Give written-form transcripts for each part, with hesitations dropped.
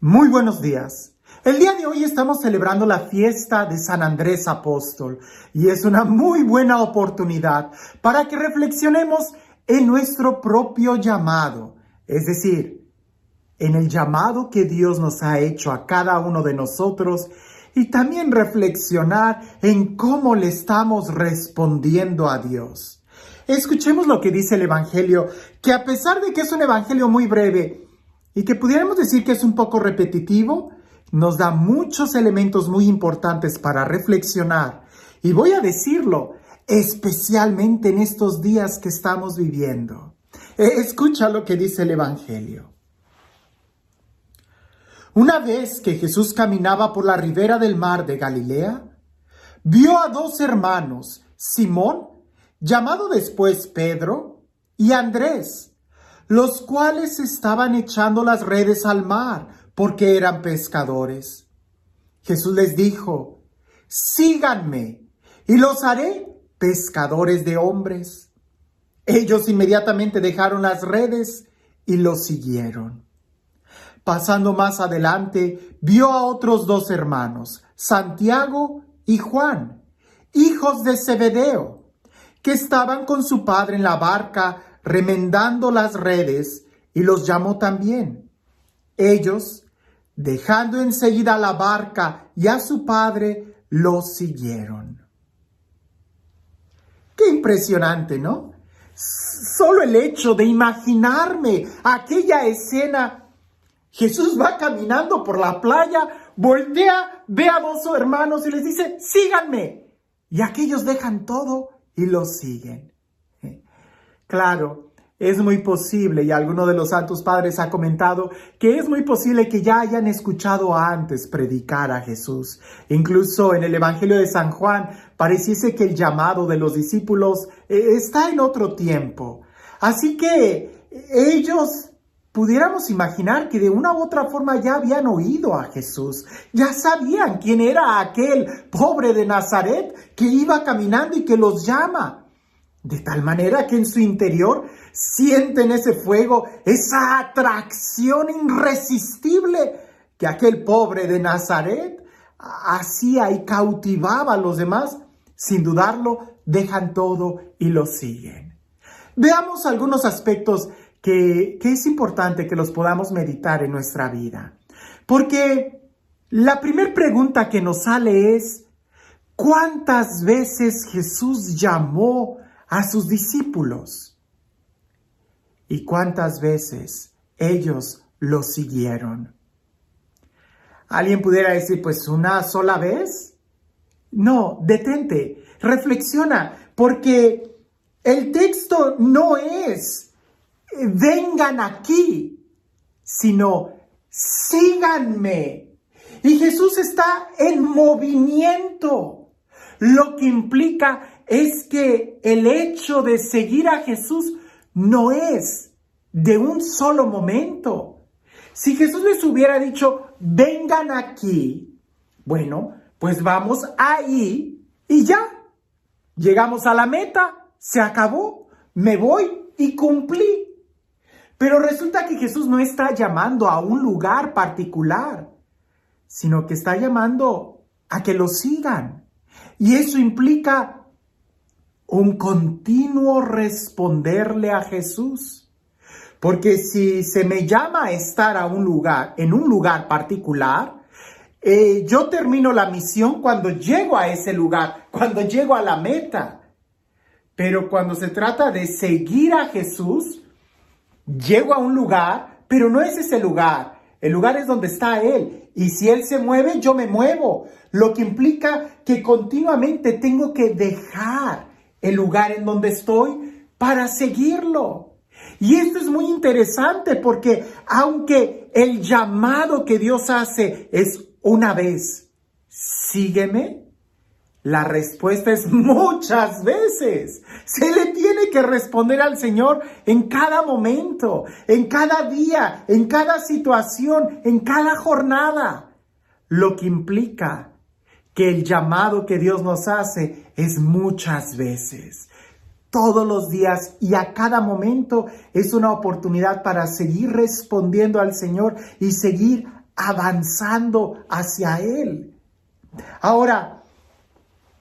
Muy buenos días. El día de hoy estamos celebrando la fiesta de San Andrés Apóstol y es una muy buena oportunidad para que reflexionemos en nuestro propio llamado, es decir, en el llamado que Dios nos ha hecho a cada uno de nosotros y también reflexionar en cómo le estamos respondiendo a Dios. Escuchemos lo que dice el Evangelio, que a pesar de que es un Evangelio muy breve, y que pudiéramos decir que es un poco repetitivo, nos da muchos elementos muy importantes para reflexionar. Y voy a decirlo, especialmente en estos días que estamos viviendo. Escucha lo que dice el Evangelio. Una vez que Jesús caminaba por la ribera del mar de Galilea, vio a dos hermanos, Simón, llamado después Pedro, y Andrés, los cuales estaban echando las redes al mar, porque eran pescadores. Jesús les dijo: síganme, y los haré pescadores de hombres. Ellos inmediatamente dejaron las redes y los siguieron. Pasando más adelante, vio a otros dos hermanos, Santiago y Juan, hijos de Zebedeo, que estaban con su padre en la barca remendando las redes, y los llamó también. Ellos, dejando enseguida la barca y a su padre, los siguieron. Qué impresionante, ¿no? Solo el hecho de imaginarme aquella escena. Jesús va caminando por la playa, voltea, ve a dos hermanos y les dice: síganme. Y aquellos dejan todo y los siguen. Claro, es muy posible, y alguno de los santos padres ha comentado que es muy posible que ya hayan escuchado antes predicar a Jesús. Incluso en el Evangelio de San Juan pareciese que el llamado de los discípulos está en otro tiempo. Así que ellos pudiéramos imaginar que de una u otra forma ya habían oído a Jesús, ya sabían quién era aquel pobre de Nazaret que iba caminando y que los llama. De tal manera que en su interior sienten ese fuego, esa atracción irresistible que aquel pobre de Nazaret hacía y cautivaba a los demás. Sin dudarlo, dejan todo y lo siguen. Veamos algunos aspectos que es importante que los podamos meditar en nuestra vida. Porque la primera pregunta que nos sale es: ¿cuántas veces Jesús llamó a sus discípulos? ¿Y cuántas veces ellos lo siguieron? Alguien pudiera decir: pues una sola vez. No, detente, reflexiona, porque el texto no es vengan aquí, sino síganme. Y Jesús está en movimiento, lo que implica es que el hecho de seguir a Jesús no es de un solo momento. Si Jesús les hubiera dicho: vengan aquí, bueno, pues vamos ahí y ya. Llegamos a la meta, se acabó, me voy y cumplí. Pero resulta que Jesús no está llamando a un lugar particular, sino que está llamando a que lo sigan. Y eso implica un continuo responderle a Jesús. Porque si se me llama a estar en un lugar particular, yo termino la misión cuando llego a ese lugar, cuando llego a la meta. Pero cuando se trata de seguir a Jesús, llego a un lugar, pero no es ese lugar. El lugar es donde está Él. Y si Él se mueve, yo me muevo. Lo que implica que continuamente tengo que dejar el lugar en donde estoy para seguirlo. Y esto es muy interesante porque aunque el llamado que Dios hace es una vez, sígueme, la respuesta es muchas veces. Se le tiene que responder al Señor en cada momento, en cada día, en cada situación, en cada jornada. Lo que implica que el llamado que Dios nos hace es muchas veces. Todos los días y a cada momento es una oportunidad para seguir respondiendo al Señor y seguir avanzando hacia Él. Ahora,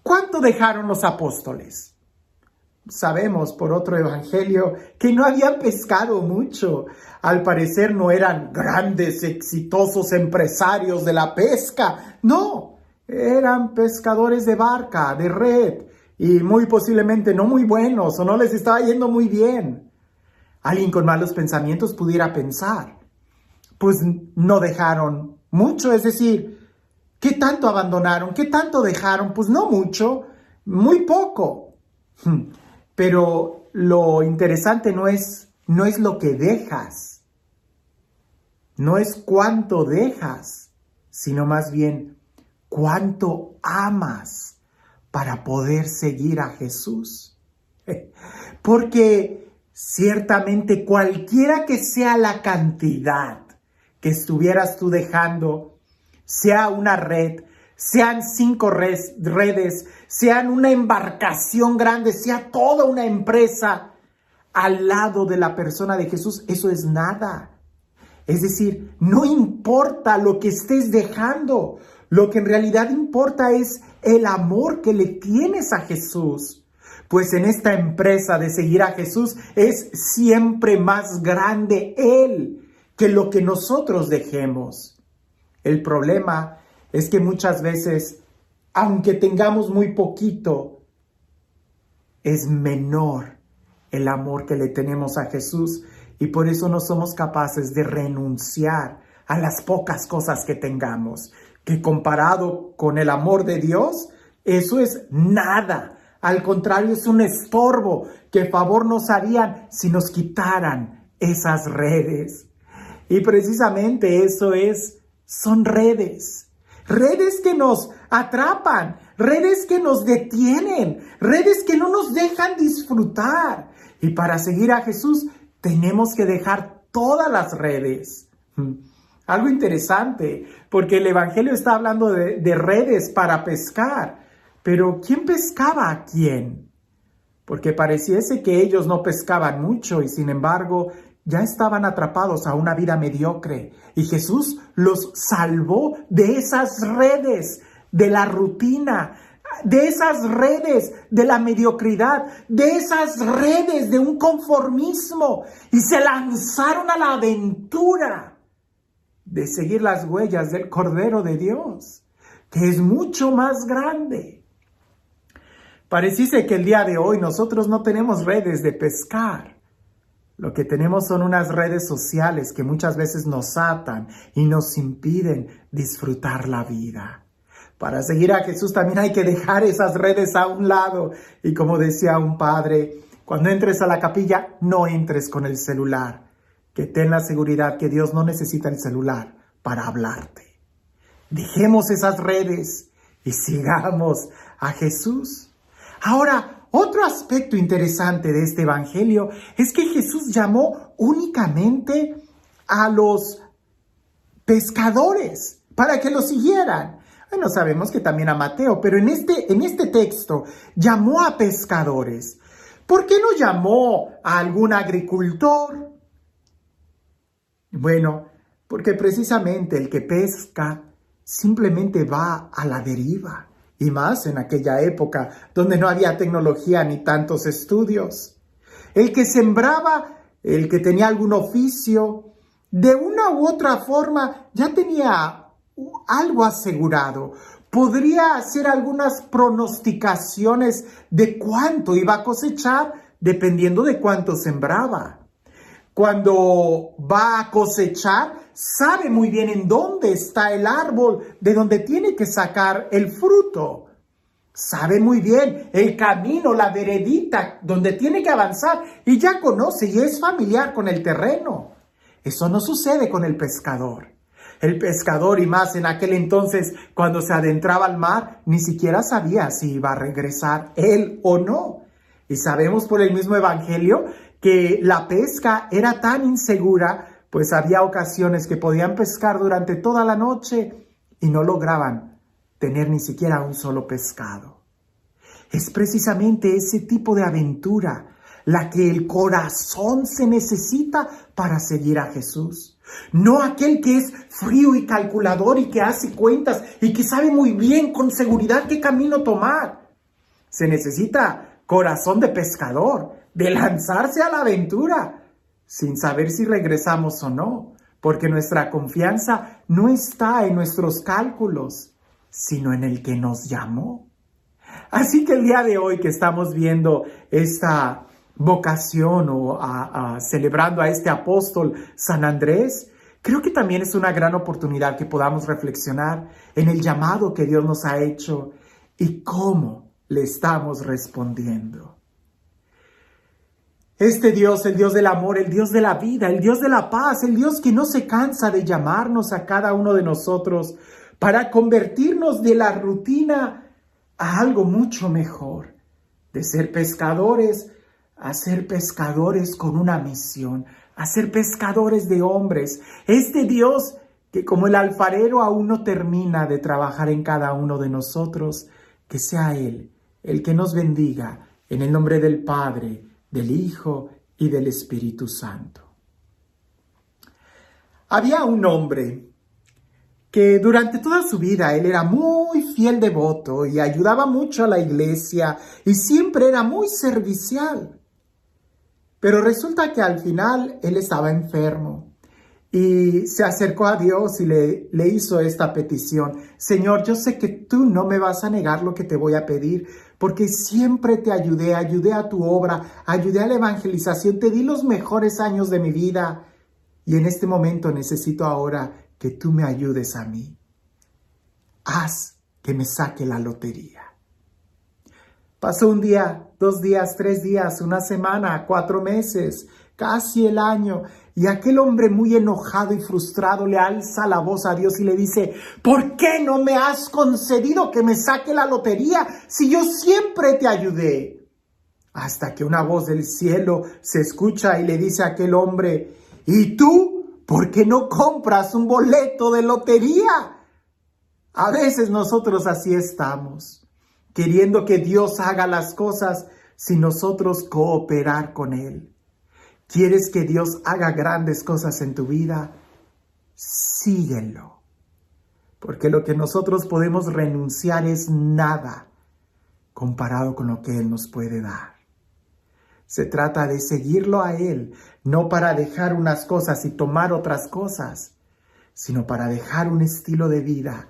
¿cuánto dejaron los apóstoles? Sabemos por otro evangelio que no habían pescado mucho. Al parecer no eran grandes, exitosos empresarios de la pesca. No, eran pescadores de barca, de red, y muy posiblemente no muy buenos o no les estaba yendo muy bien. Alguien con malos pensamientos pudiera pensar, pues no dejaron mucho, es decir, ¿qué tanto abandonaron? ¿Qué tanto dejaron? Pues no mucho, muy poco. Pero lo interesante no es lo que dejas, no es cuánto dejas, sino más bien cuánto amas para poder seguir a Jesús. Porque ciertamente cualquiera que sea la cantidad que estuvieras tú dejando, sea una red, sean 5 redes, sean una embarcación grande, sea toda una empresa, al lado de la persona de Jesús, eso es nada. Es decir, no importa lo que estés dejando, lo que en realidad importa es el amor que le tienes a Jesús. Pues en esta empresa de seguir a Jesús es siempre más grande Él que lo que nosotros dejemos. El problema es que muchas veces, aunque tengamos muy poquito, es menor el amor que le tenemos a Jesús y por eso no somos capaces de renunciar a las pocas cosas que tengamos, que comparado con el amor de Dios, eso es nada. Al contrario, es un estorbo que favor nos harían si nos quitaran esas redes. Y precisamente eso son redes. Redes que nos atrapan, redes que nos detienen, redes que no nos dejan disfrutar. Y para seguir a Jesús tenemos que dejar todas las redes. Algo interesante, porque el Evangelio está hablando de redes para pescar. Pero ¿quién pescaba a quién? Porque pareciese que ellos no pescaban mucho y sin embargo ya estaban atrapados a una vida mediocre. Y Jesús los salvó de esas redes, de la rutina, de esas redes de la mediocridad, de esas redes de un conformismo. Y se lanzaron a la aventura de seguir las huellas del Cordero de Dios, que es mucho más grande. Pareciese que el día de hoy nosotros no tenemos redes de pescar. Lo que tenemos son unas redes sociales que muchas veces nos atan y nos impiden disfrutar la vida. Para seguir a Jesús también hay que dejar esas redes a un lado. Y como decía un padre, cuando entres a la capilla, no entres con el celular. Que ten la seguridad que Dios no necesita el celular para hablarte. Dejemos esas redes y sigamos a Jesús. Ahora, otro aspecto interesante de este evangelio es que Jesús llamó únicamente a los pescadores para que lo siguieran. Bueno, sabemos que también a Mateo, pero en este texto llamó a pescadores. ¿Por qué no llamó a algún agricultor? Bueno, porque precisamente el que pesca simplemente va a la deriva. Y más en aquella época donde no había tecnología ni tantos estudios. El que sembraba, el que tenía algún oficio, de una u otra forma ya tenía algo asegurado. Podría hacer algunas pronosticaciones de cuánto iba a cosechar dependiendo de cuánto sembraba. Cuando va a cosechar, sabe muy bien en dónde está el árbol, de donde tiene que sacar el fruto. Sabe muy bien el camino, la veredita, donde tiene que avanzar y ya conoce y es familiar con el terreno. Eso no sucede con el pescador. El pescador, y más en aquel entonces, cuando se adentraba al mar, ni siquiera sabía si iba a regresar él o no. Y sabemos por el mismo evangelio que la pesca era tan insegura, pues había ocasiones que podían pescar durante toda la noche y no lograban tener ni siquiera un solo pescado. Es precisamente ese tipo de aventura la que el corazón se necesita para seguir a Jesús. No aquel que es frío y calculador y que hace cuentas y que sabe muy bien con seguridad qué camino tomar. Se necesita corazón de pescador, de lanzarse a la aventura, sin saber si regresamos o no, porque nuestra confianza no está en nuestros cálculos, sino en el que nos llamó. Así que el día de hoy que estamos viendo esta vocación o celebrando a este apóstol San Andrés, creo que también es una gran oportunidad que podamos reflexionar en el llamado que Dios nos ha hecho y cómo le estamos respondiendo. Este Dios, el Dios del amor, el Dios de la vida, el Dios de la paz, el Dios que no se cansa de llamarnos a cada uno de nosotros para convertirnos de la rutina a algo mucho mejor, de ser pescadores a ser pescadores con una misión, a ser pescadores de hombres. Este Dios que como el alfarero aún no termina de trabajar en cada uno de nosotros, que sea Él el que nos bendiga en el nombre del Padre, del Hijo y del Espíritu Santo. Había un hombre que durante toda su vida él era muy fiel devoto y ayudaba mucho a la iglesia y siempre era muy servicial. Pero resulta que al final él estaba enfermo y se acercó a Dios y le hizo esta petición. Señor, yo sé que tú no me vas a negar lo que te voy a pedir, porque siempre te ayudé a tu obra, ayudé a la evangelización, te di los mejores años de mi vida y en este momento necesito ahora que tú me ayudes a mí. Haz que me saque la lotería. Pasó un día, 2 días, 3 días, una semana, 4 meses, casi el año, y aquel hombre muy enojado y frustrado le alza la voz a Dios y le dice: ¿por qué no me has concedido que me saque la lotería si yo siempre te ayudé? Hasta que una voz del cielo se escucha y le dice a aquel hombre: ¿y tú? ¿Por qué no compras un boleto de lotería? A veces nosotros así estamos, queriendo que Dios haga las cosas sin nosotros cooperar con Él. ¿Quieres que Dios haga grandes cosas en tu vida? Síguelo. Porque lo que nosotros podemos renunciar es nada comparado con lo que Él nos puede dar. Se trata de seguirlo a Él, no para dejar unas cosas y tomar otras cosas, sino para dejar un estilo de vida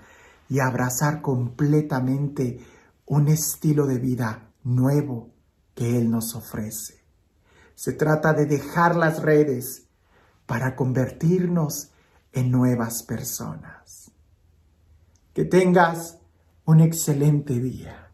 y abrazar completamente un estilo de vida nuevo que Él nos ofrece. Se trata de dejar las redes para convertirnos en nuevas personas. Que tengas un excelente día.